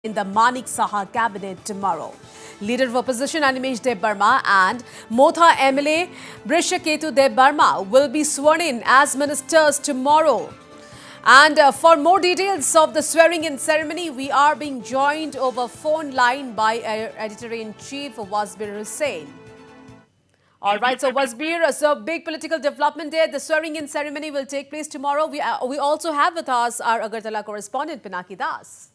in the Manik Saha cabinet tomorrow. Leader of opposition Animesh Debbarma and Motha MLA Pradyot Debbarma will be sworn in as ministers tomorrow. And for more details of the swearing-in ceremony, we are being joined over phone line by Editor-in-Chief Wasbir Hussain. All right, so Wasbir, so big political development there. The swearing-in ceremony will take place tomorrow. We also have with us our Agartala correspondent Pinaki Das.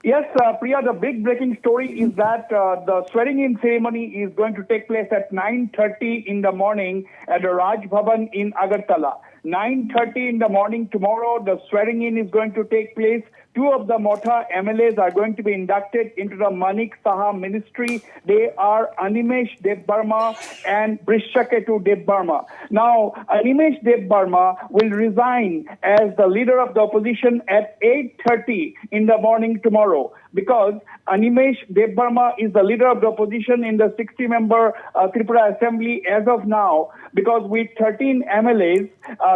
Yes, Priya, the big breaking story is that the swearing-in ceremony is going to take place at 9:30 in the morning at the Raj Bhavan in Agartala. 9:30 in the morning tomorrow, the swearing-in is going to take place. Two of the Motha MLAs are going to be inducted into the Manik Saha ministry. They are Animesh Debbarma and Pradyot Debbarma. Now, Animesh Debbarma will resign as the leader of the opposition at 8:30 in the morning tomorrow, because Animesh Debbarma is the leader of the opposition in the 60-member Tripura assembly as of now, because with 13 MLAs,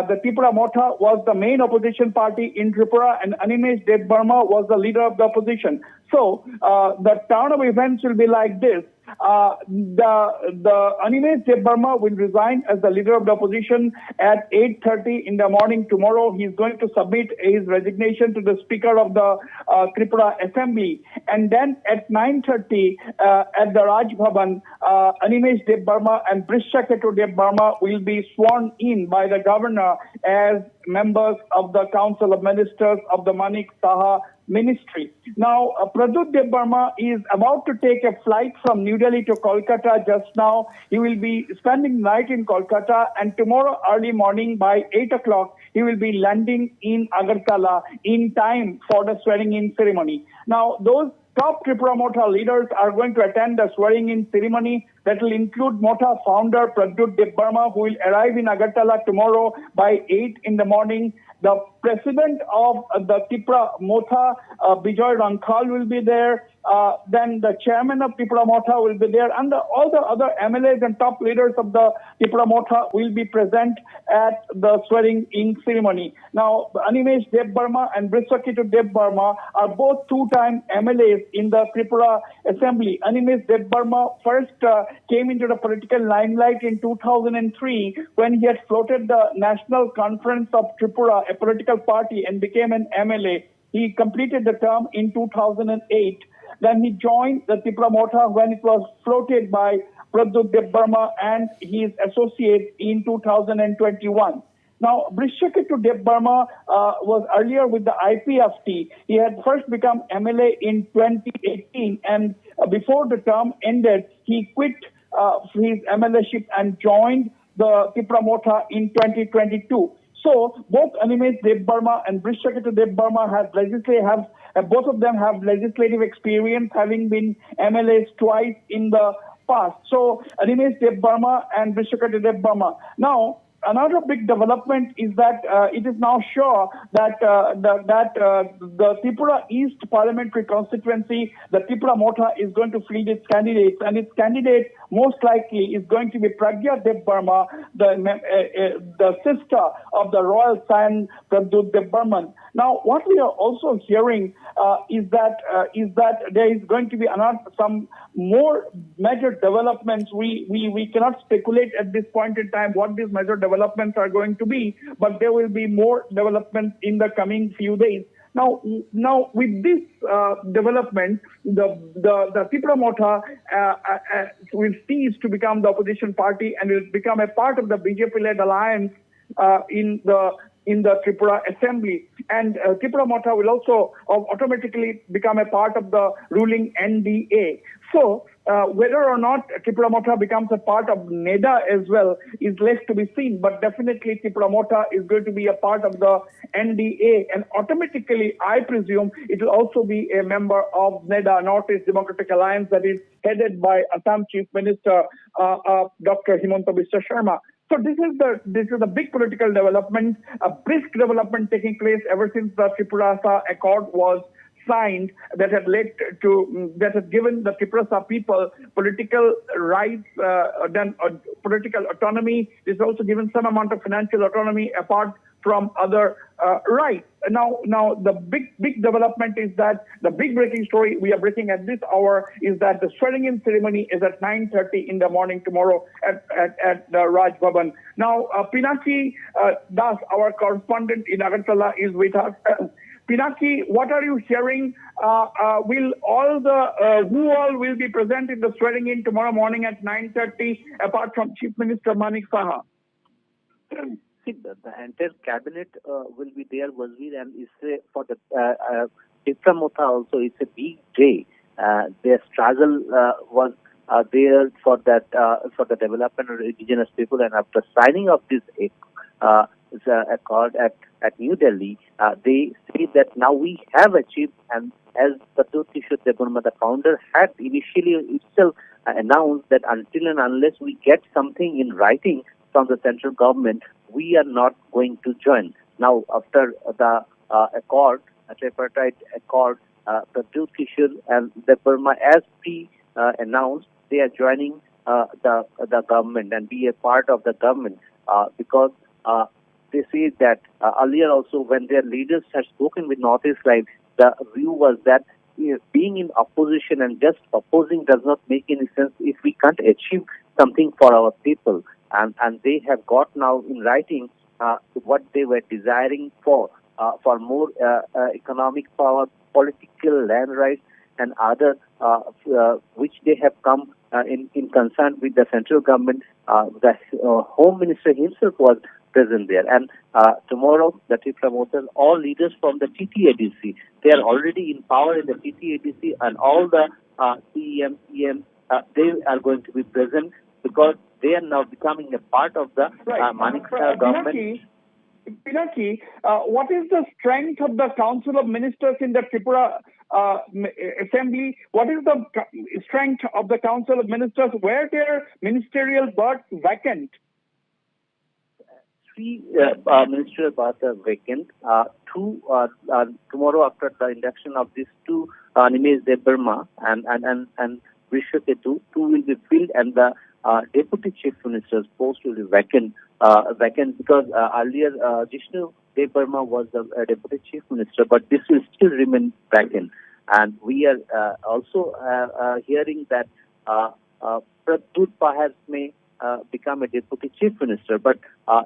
the Tripura Motha was the main opposition party in Tripura and Animesh Debbarma was the leader of the opposition. So the turn of events will be like this. The Animesh Debbarma will resign as the leader of the opposition at 8:30 in the morning tomorrow. He's going to submit his resignation to the Speaker of the Tripura Assembly, and then at 9:30 at the Raj Bhavan, Animesh Debbarma and Pradyot Debbarma will be sworn in by the governor as members of the Council of Ministers of the Manik Saha ministry. Now, Pradyot Debbarma is about to take a flight from New Delhi to Kolkata just now. He will be spending night in Kolkata, and tomorrow early morning by 8 o'clock, he will be landing in Agartala in time for the swearing-in ceremony. Now, those top Tripura Motha leaders are going to attend the swearing-in ceremony. That will include Motha founder Pradyot Debbarma, who will arrive in Agartala tomorrow by 8 in the morning. The president of the Tripura Motha, Bijoy Rankhal, will be there. Then the chairman of Tripura Motha will be there, and all the other MLAs and top leaders of the Tripura Motha will be present at the swearing-in ceremony. Now, Animesh Debbarma and Pradyot Debbarma are both two-time MLAs in the Tripura Assembly. Animesh Debbarma first came into the political limelight in 2003 when he had floated the National Conference of Tripura, a political party, and became an MLA. He completed the term in 2008. Then he joined the Tripura Motha when it was floated by Pradyot Debbarma and his associates in 2021. Now, Pradyot Debbarma was earlier with the IPFT. He had first become MLA in 2018, and before the term ended, he quit his MLA-ship and joined the Tripura Motha in 2022. So both Animesh Debbarma and Pradyot Debbarma both of them have legislative experience, having been MLAs twice in the past. So Animesh Debbarma and Pradyot Debbarma. Now, another big development is that it is now sure that the Tripura East Parliamentary Constituency, the Tripura Motha, is going to field its candidates, and its candidate most likely is going to be Pradyot Debbarma, the sister of the royal son Pradyot Debbarma. Now, what we are also hearing is that there is going to be some more major developments. We cannot speculate at this point in time what these major developments are going to be, but there will be more developments in the coming few days. Now with this development, the Tripura Motha will cease to become the opposition party and will become a part of the BJP-led alliance in the Tripura Assembly. And Tripura Motha will also automatically become a part of the ruling NDA. So whether or not Tripura Motha becomes a part of NEDA as well is left to be seen. But definitely Tripura Motha is going to be a part of the NDA. And automatically, I presume, it will also be a member of NEDA, Northeast Democratic Alliance, that is headed by Assam Chief Minister Dr. Himanta Biswa Sharma. So this is the big political development, a brisk development taking place ever since the Tripura Accord was signed, that has given the Tripura people political rights, political autonomy. It's also given some amount of financial autonomy apart from other right. Now the big development is that the big breaking story we are breaking at this hour is that the swearing-in ceremony is at 9:30 in the morning tomorrow at the Raj Bhavan. Now Pinaki Das, our correspondent in Agartala, is with us. Pinaki, what are you hearing? Will all the who all will be present in the swearing-in tomorrow morning at 9:30, apart from Chief Minister Manik Saha? See, the entire cabinet will be there, Wazir, and for the Tripura also, it's a big day. Their struggle was there for that for the development of indigenous people, and after signing of this accord at New Delhi, they say that now we have achieved, and as Pradyot Debbarma, the founder, had initially itself announced that until and unless we get something in writing from the central government, we are not going to join. Now, after the accord, a tripartite accord, Pradyot and Debbarma, as announced, they are joining the government and be a part of the government because they say that earlier also when their leaders had spoken with Northeast Live, the view was that being in opposition and just opposing does not make any sense if we can't achieve something for our people. And they have got now in writing what they were desiring for more economic power, political land rights, and other which they have come in concern with the central government. The Home Minister himself was present there. And tomorrow, the chief promoters, all leaders from the TTADC, they are already in power in the TTADC, and all the CEM, they are going to be present because they are now becoming a part of the Manik Saha government. Pinaki, what is the strength of the Council of Ministers in the Tripura Assembly? What is the strength of the Council of Ministers? Were their ministerial berths vacant? 3 ministerial berths are vacant. 2 tomorrow after the induction of these 2, Nimesh Debbarma and Pradyot, 2 will be filled, and the Deputy Chief Minister's post will be vacant because earlier Jishnu Debbarma was the Deputy Chief Minister, but this will still remain vacant. And we are also hearing that Pradyot perhaps may become a Deputy Chief Minister, but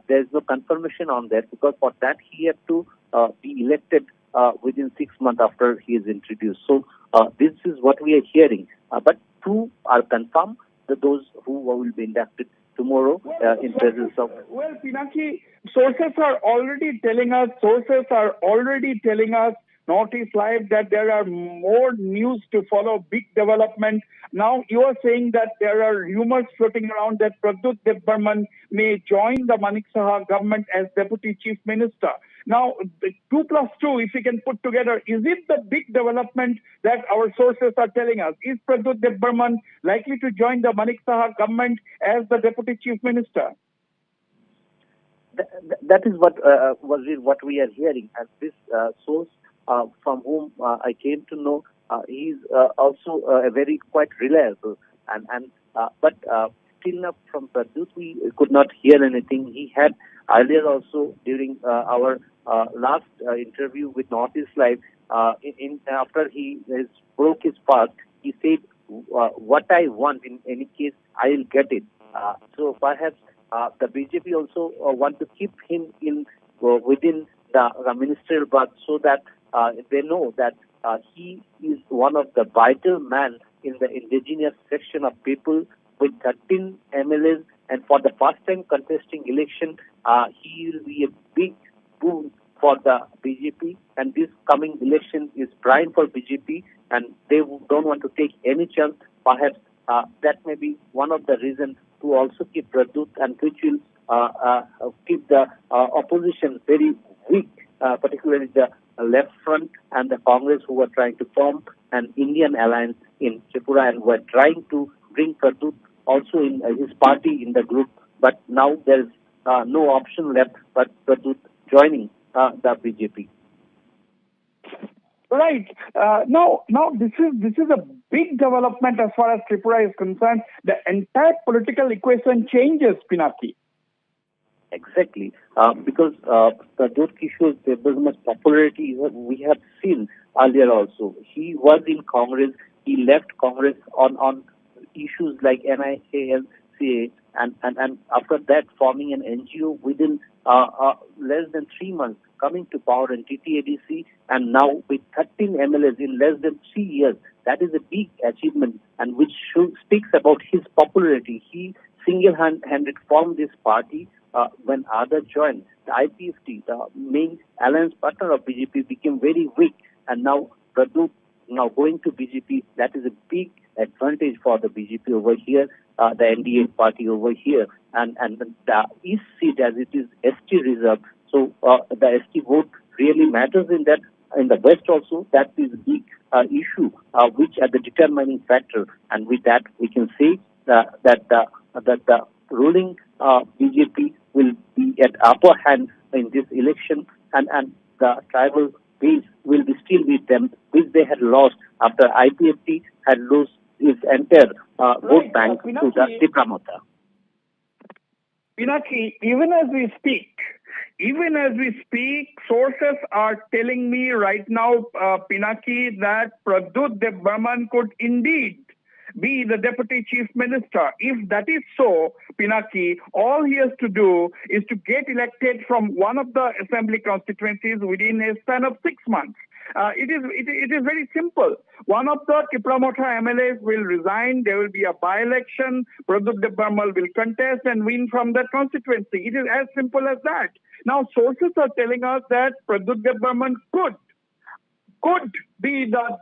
there is no confirmation on that because for that he had to be elected within 6 months after he is introduced. So this is what we are hearing. But 2 are confirmed. Those who will be inducted tomorrow in presence of... Well, Pinaki, sources are already telling us, Northeast Live, that there are more news to follow, big development. Now you are saying that there are rumors floating around that Pradyot Debbarma may join the Manik Saha government as Deputy Chief Minister. Now, 2 plus 2, if we can put together, is it the big development that our sources are telling us? Is Pradyot Debbarma likely to join the Manik Saha government as the Deputy Chief Minister? That is what we are hearing. And this source from whom I came to know, he is also a very quite reliable. But still now from Pradyot, we could not hear anything. He had earlier also during our last interview with Northeast Live, after he broke his fast, he said, what I want, in any case, I will get it. So perhaps the BJP also want to keep him in within the ministerial berth so that they know that he is one of the vital men in the indigenous section of people with 13 MLAs, and for the first time contesting election, he will be a big boon for the BJP, and this coming election is prime for BJP, and they don't want to take any chance. Perhaps that may be one of the reasons to also keep Pradyot, and which will keep the opposition very weak, particularly the left front and the Congress, who are trying to form an Indian alliance in Tripura and were trying to bring Pradyot also in his party in the group. But now there is no option left but Pradyot joining the BJP. Right. Now this is a big development as far as Tripura is concerned. The entire political equation changes, Pinaki. Exactly, because Pradyot Debbarma's popularity we have seen earlier also. He was in Congress. He left Congress on issues like NIALCA, and after that forming an NGO within less than 3 months, coming to power in TTADC, and now with 13 MLAs in less than 3 years. That is a big achievement, and which speaks about his popularity. He single-handed formed this party. When others joined, the IPFT, the main alliance partner of BJP, became very weak. And now Pradyot now going to BJP, that is a big advantage for the BJP over here, the NDA party over here. And the East seat, as it is ST reserve, so the ST vote really matters in that. In the West also, that is a big issue, which are the determining factor. And with that, we can say that the ruling BJP will be at upper hand in this election, and the tribal base will be still with them, which they had lost after IPFT had lost its entire vote bank to the Tripura. Pinaki, even as we speak, sources are telling me right now, Pinaki, that Pradyot Debbarma could indeed be the Deputy Chief Minister. If that is so, Pinaki, all he has to do is to get elected from one of the assembly constituencies within a span of 6 months. It is very simple. One of the Tripura MLAs will resign. There will be a by-election. Pradyot Debbarma will contest and win from that constituency. It is as simple as that. Now, sources are telling us that Pradyot Debbarma could be the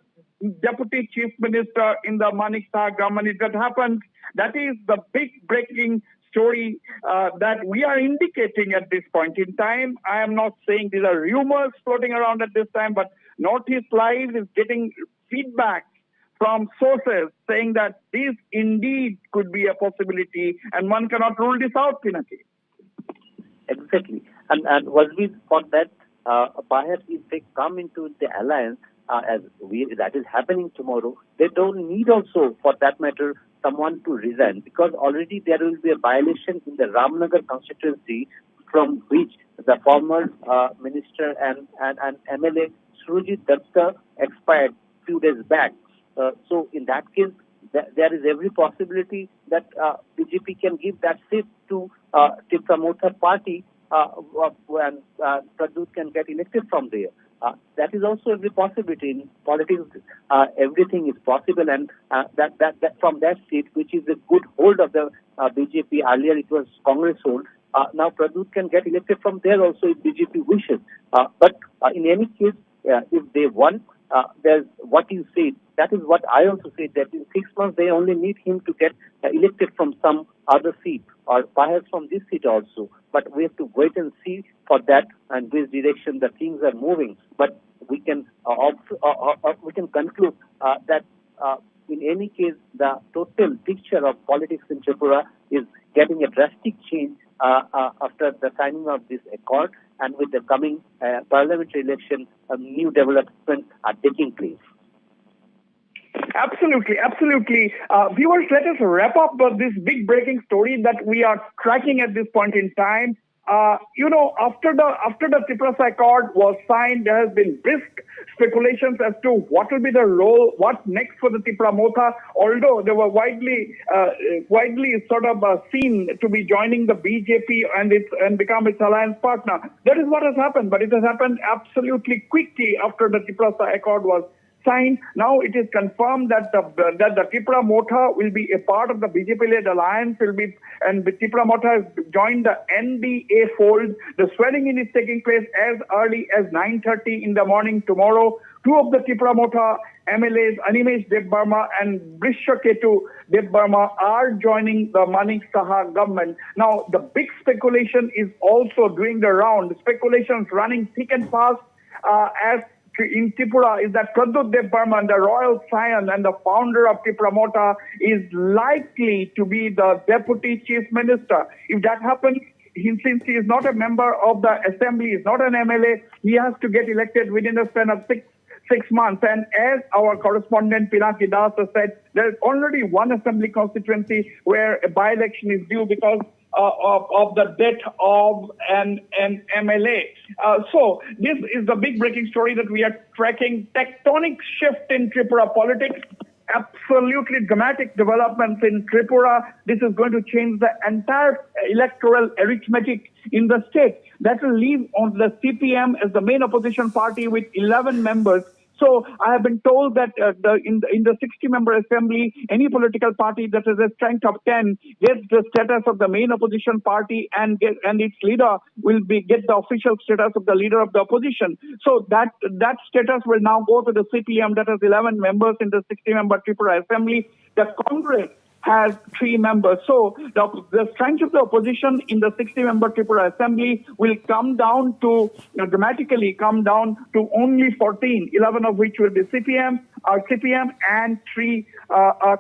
Deputy Chief Minister in the Manik Saha government. If that happens, that is the big breaking story that we are indicating at this point in time. I am not saying these are rumors floating around at this time, but Northeast Live is getting feedback from sources saying that this indeed could be a possibility, and one cannot rule this out, Pinaki. Exactly. And was we for that, perhaps if they come into the alliance, that is happening tomorrow, they don't need also, for that matter, someone to resign, because already there will be a by-election in the Ramnagar constituency, from which the former minister and MLA Surajit Datta expired few days back. So in that case, there is every possibility that BJP can give that seat to Tripura party, and Pradyot can get elected from there. That is also every possibility. In politics, everything is possible, and that from that seat, which is a good hold of the BJP. Earlier it was Congress hold. Now Pradyot can get elected from there also if BJP wishes. But in any case, if they won, there's what you said. That is what I also said, that in 6 months they only need him to get elected from some other seat, or perhaps from this seat also. But we have to wait and see for that and which direction the things are moving. But we can conclude that in any case, the total picture of politics in Tripura is getting a drastic change after the signing of this accord, and with the coming parliamentary election, new developments are taking place. Absolutely. Viewers, let us wrap up this big breaking story that we are tracking at this point in time. After the Tripura Accord was signed, there has been brisk speculations as to what will be the role, what next for the Tripura Motha, although they were widely sort of seen to be joining the BJP and become its alliance partner. That is what has happened, but it has happened absolutely quickly after the Tripura Accord was signed. Now it is confirmed that the Tripura Motha will be a part of the BJP-led alliance. And the Tripura Motha has joined the NDA fold. The swearing in is taking place as early as 9:30 in the morning tomorrow. Two of the Tripura Motha MLAs, Animesh Debbarma and Ketu Debbarma, are joining the Manik Saha government. Now the big speculation is also doing the round. Speculations running thick and fast as in Tripura is that Pradyot Debbarma, the royal scion and the founder of Tripura Motha, is likely to be the deputy chief minister. If that happens, since he is not a member of the assembly, is not an MLA, he has to get elected within a span of six months. And as our correspondent Pinaki Das has said, there is already one assembly constituency where a by-election is due, because of the death of an MLA. So this is the big breaking story that we are tracking. Tectonic shift in Tripura politics. Absolutely dramatic developments in Tripura. This is going to change the entire electoral arithmetic in the state. That will leave on the CPM as the main opposition party with 11 members. So I have been told that in the 60-member assembly, any political party that has a strength of 10 gets the status of the main opposition party, and its leader will get the official status of the leader of the opposition. So that status will now go to the CPM, that has 11 members in the 60-member Tripura assembly. The Congress has 3 members. So the strength of the opposition in the 60-member Tripura Assembly will come down to, dramatically come down to only 14, 11 of which will be CPM and 3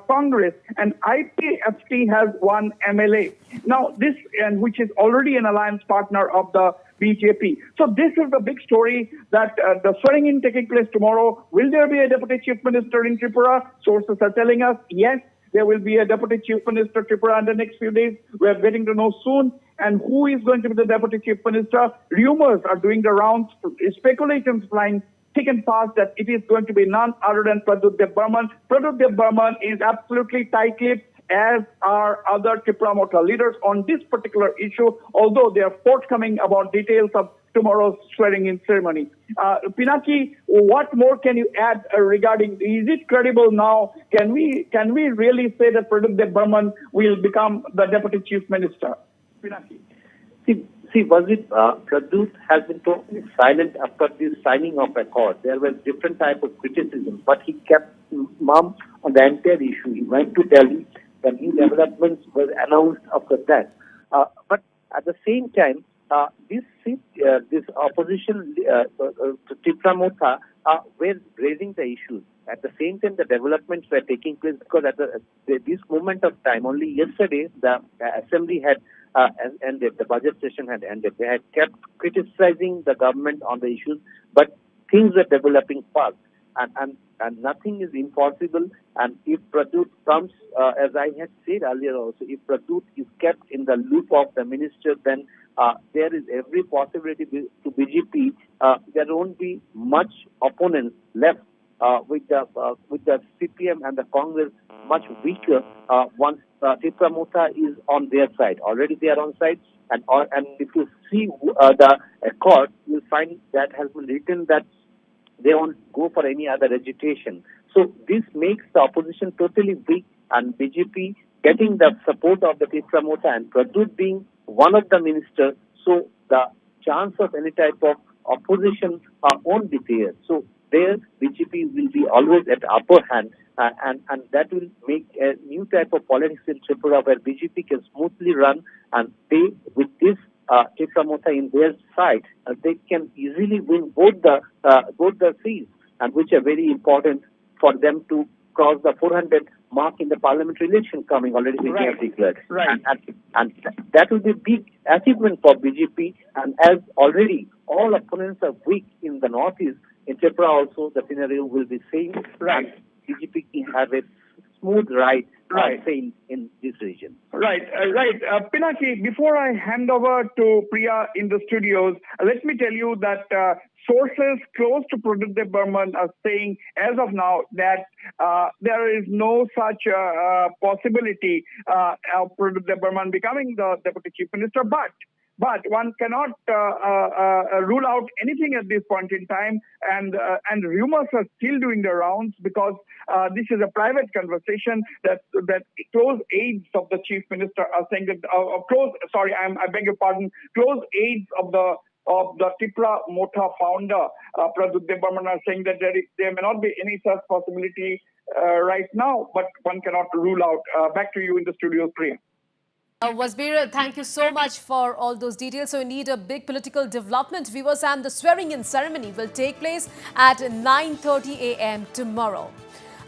Congress. And IPFT has 1 MLA. Now this, and which is already an alliance partner of the BJP. So this is the big story, that the swearing in taking place tomorrow. Will there be a deputy chief minister in Tripura? Sources are telling us yes. There will be a deputy chief minister Tripura in the next few days. We are getting to know soon. And who is going to be the deputy chief minister? Rumors are doing the rounds, speculations flying thick and fast that it is going to be none other than Pradyot Debbarma. Pradyot Debbarma is absolutely tight-lipped, as are other Tripura Motha leaders on this particular issue, although they are forthcoming about details of tomorrow's swearing-in ceremony. Pinaki, what more can you add regarding, is it credible now? Can we really say that Pradyot Debbarma will become the deputy chief minister? Pinaki. See, Pradyot has been totally silent after this signing of accord. There was different type of criticism, but he kept mum on the entire issue. He went to Delhi. The new developments were announced after that. But at the same time, this opposition to Tripura Motha were raising the issues. At the same time, the developments were taking place because at this moment of time, only yesterday, the assembly had ended, the budget session had ended. They had kept criticizing the government on the issues, but things were developing fast. And nothing is impossible. And if Pradyot comes, as I had said earlier also, if Pradyot is kept in the loop of the minister, then there is every possibility to BJP. There won't be much opponents left with the CPM and the Congress much weaker once Tripura Motha is on their side. Already they are on side. And if you see the accord, you'll find that has been written that they won't go for any other agitation. So this makes the opposition totally weak, and BJP getting the support of the Tripura Motha and Pradyot being one of the ministers, so the chance of any type of opposition won't be there. So there BJP will be always at upper hand, and that will make a new type of politics in Tripura where BJP can smoothly run, and they, with this Tripura Motha in their side, they can easily win both the seats, and which are very important for them to cross the 400 mark in the parliamentary election coming. Already they have declared. Right. And that will be a big achievement for BJP. And as already all opponents are weak in the northeast, in Tripura also the scenario will be same. Right. And BJP can have a smooth ride sail in this region. Right. Pinaki, before I hand over to Priya in the studios, let me tell you that sources close to Pradyot Debbarma are saying, as of now, that there is no such possibility of Pradyot Debbarma becoming the deputy chief minister, but one cannot rule out anything at this point in time, and rumors are still doing the rounds because this is a private conversation that close aides of the chief minister are saying that I beg your pardon, close aides of the Tripura Motha founder Pradyot Debbarma are saying that there may not be any such possibility right now, but one cannot rule out. Back to you in the studio, Priya. Wasbir, thank you so much for all those details. So we need a big political development, viewers, and the swearing-in ceremony will take place at 9:30 a.m. tomorrow.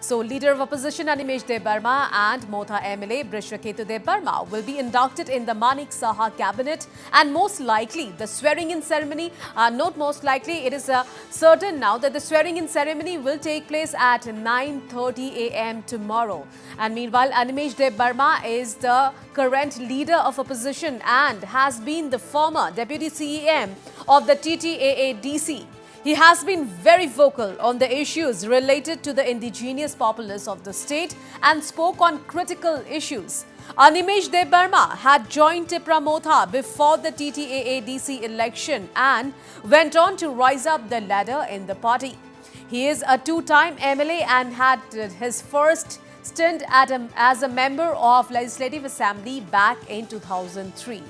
So, Leader of Opposition Animesh Debbarma and Motha MLA Ketu Debbarma will be inducted in the Manik Saha cabinet, and most likely the swearing-in ceremony, not most likely, it is certain now that the swearing-in ceremony will take place at 9:30 a.m. tomorrow. And meanwhile, Animesh Debbarma is the current leader of opposition and has been the former deputy CEM of the TTAA-DC. He has been very vocal on the issues related to the indigenous populace of the state and spoke on critical issues. Animesh Debbarma had joined Tripura Motha before the TTAA-DC election and went on to rise up the ladder in the party. He is a two-time MLA and had his first stint as a member of Legislative Assembly back in 2003.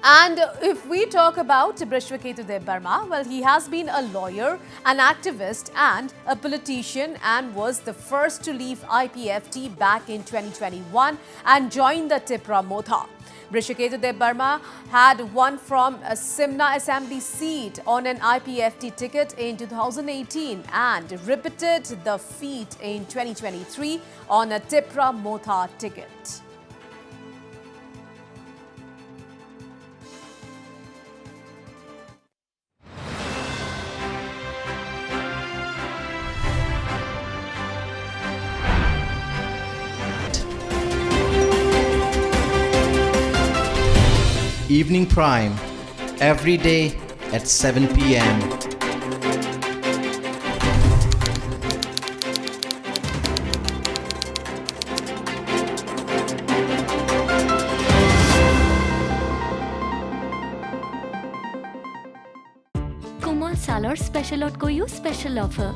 And if we talk about Ketu Debbarma, well, he has been a lawyer, an activist and a politician and was the first to leave IPFT back in 2021 and join the Tripura Motha. Ketu Debbarma had won from a Simna Assembly seat on an IPFT ticket in 2018 and repeated the feat in 2023 on a Tripura Motha ticket. Evening Prime, every day at 7 p.m. Kumar Salor Special Out Koyu Special Offer.